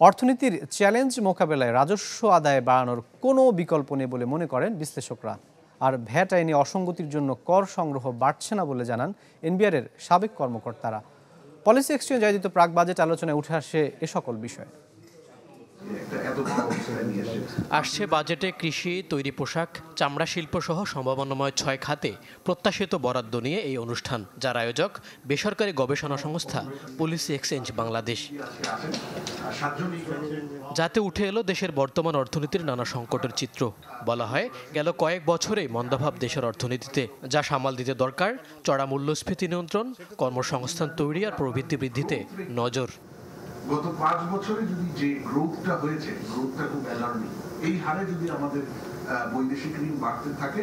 অর্থনীতির চ্যালেঞ্জ মোকাবেলায় রাজস্ব আদায় বাড়ানোর কোনো বিকল্প নেই বলে মনে করেন বিশ্লেষকরা। আর ভ্যাট আইনে অসঙ্গতির জন্য কর সংগ্রহ বাড়ছে না বলে জানান এনবিআরের সাবেক কর্মকর্তারা। পলিসি এক্সচেঞ্জ আয়োজিত প্রাক বাজেট আলোচনায় উঠে আসে এ সকল বিষয়। আসছে বাজেটে কৃষি, তৈরি পোশাক, চামড়া শিল্প সহ সম্ভাবনাময় 6 খাতে প্রত্যাশিত বরাদ্দ নিয়ে এই অনুষ্ঠান, যার আয়োজক বেসরকারি গবেষণা সংস্থা পলিসি এক্সচেঞ্জ বাংলাদেশ। যাতে উঠে এলো দেশের বর্তমান অর্থনীতির নানা সংকটের চিত্র। বলা হয়, গেল কয়েক বছরে মন্দাভাব দেশের অর্থনীতিতে, যা সামাল দিতে দরকার চড়া মূল্যস্ফীতি নিয়ন্ত্রণ, কর্মসংস্থান তৈরি আর প্রবৃদ্ধি বৃদ্ধিতে নজর। গত 5 বছরে যদি যে গ্রোথটা হয়েছে, গ্রোথটা খুব অ্যালার্মিং। এই হারে যদি আমাদের বৈদেশিক ঋণ বাড়তে থাকে,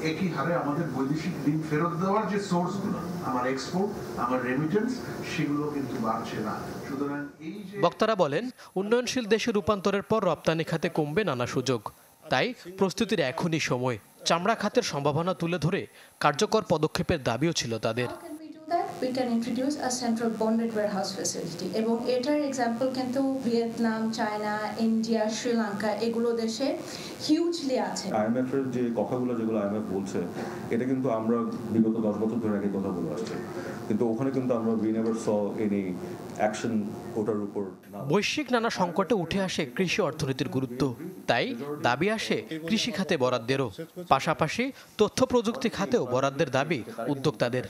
একই হারে আমাদের বৈদেশিক ঋণ ফেরত দেওয়ার যে সোর্সগুলো, আমার এক্সপোর্ট, আমার রেমিটেন্স, সেগুলো কিন্তু বাড়ছে না। সুতরাং এই যে বক্তারা বলেন, উন্নয়নশীল দেশে রূপান্তরের পর রপ্তানি খাতে কমবে নানা সুযোগ। তাই প্রস্তুতির এখনই সময়। চামড়া খাতের সম্ভাবনা তুলে ধরে কার্যকর পদক্ষেপের দাবিও ছিল তাদের। We can introduce a central bonded warehouse facility এবং এটার এক্সাম্পল কিন্তু ভিয়েতনাম, চায়না, ইন্ডিয়া, শ্রীলঙ্কা এগুলো দেশে হিউজলি আছে। IMF এর যে কথাগুলো যেগুলো IMF বলছে, এটা কিন্তু আমরা বিগত 10 বছর ধরে একই কথা বলে আসছি, কিন্তু ওখানে কিন্তু আমরা we never saw any action ওটার উপর। বৈশ্বিক নানা সংকটে উঠে আসে কৃষি অর্থনীতির গুরুত্ব। তাই দাবি আসে কৃষি খাতে বরাদ্দেরও। পাশাপাশি তথ্য প্রযুক্তি খাতেও বরাদ্দের দাবি উদ্যোক্তাদের।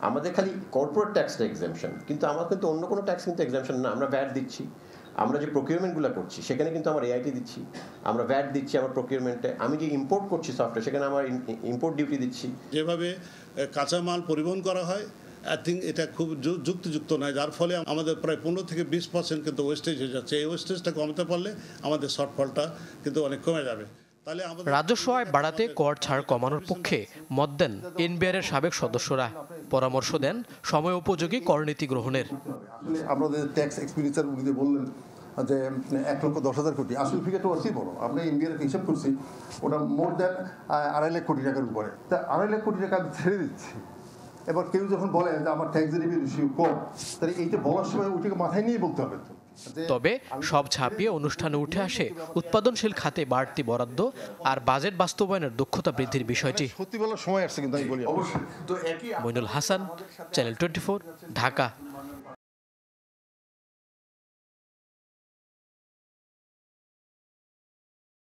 আমাদের খালি কর্পোরেট ট্যাক্সটা এক্সাম্পশন, কিন্তু আমার কিন্তু অন্য কোনো ট্যাক্স কিন্তু এক্সাম্পশন না। আমরা ভ্যাট দিচ্ছি, আমরা যে প্রকিউরমেন্টগুলো করছি সেখানে কিন্তু আমার এআইটি দিচ্ছি, আমরা ভ্যাট দিচ্ছি আমার প্রকিউরমেন্টে। আমি যে ইম্পোর্ট করছি সফটওয়্যার, সেখানে আমার ইম্পোর্ট ডিউটি দিচ্ছি। যেভাবে কাঁচামাল পরিবহন করা হয়, আই থিঙ্ক এটা খুব যুক্তিযুক্ত নয়, যার ফলে আমাদের প্রায় 15 থেকে 20% কিন্তু ওয়েস্টেজ হয়ে যাচ্ছে। এই ওয়েস্টেজটা কমাতে পারলে আমাদের শর্টফলটা কিন্তু অনেক কমে যাবে। রাজস্ব আয় বাড়াতে কর ছাড় কমানোর পক্ষে মত দেন এনবিআরের সাবেক সদস্যরা। পরামর্শ দেন সময় উপযোগী করনীতি গ্রহণের। আমাদের ট্যাক্স এক্সপেন্ডিচার উনি বললেন যে 1,10,000 কোটি, আসল ফিগারটা অতি বড়। আমরা এনবিআর হিসাব করছি, ওটা মোর দেন 2.5 লাখ কোটি টাকার উপরে। তা 2.5 লাখ কোটি টাকা আমি ছেড়ে দিচ্ছি। এবার কেউ যখন বলে যে আমার ট্যাক্স রেভিনিউ কম, তাহলে এইটা বলার সময় ওইটাকে মাথায় নিয়ে বলতে হবে। তবে সব ছাপিয়ে অনুষ্ঠানে উঠে আসে উৎপাদনশীল খাতে বাড়তি বরাদ্দ আর বাজেট বাস্তবায়নের দক্ষতা বৃদ্ধির বিষয়টি। সত্যি বলার সময় আসছে কিন্তু আমি বলি। মইনুল হাসান, চ্যানেল 24, ঢাকা।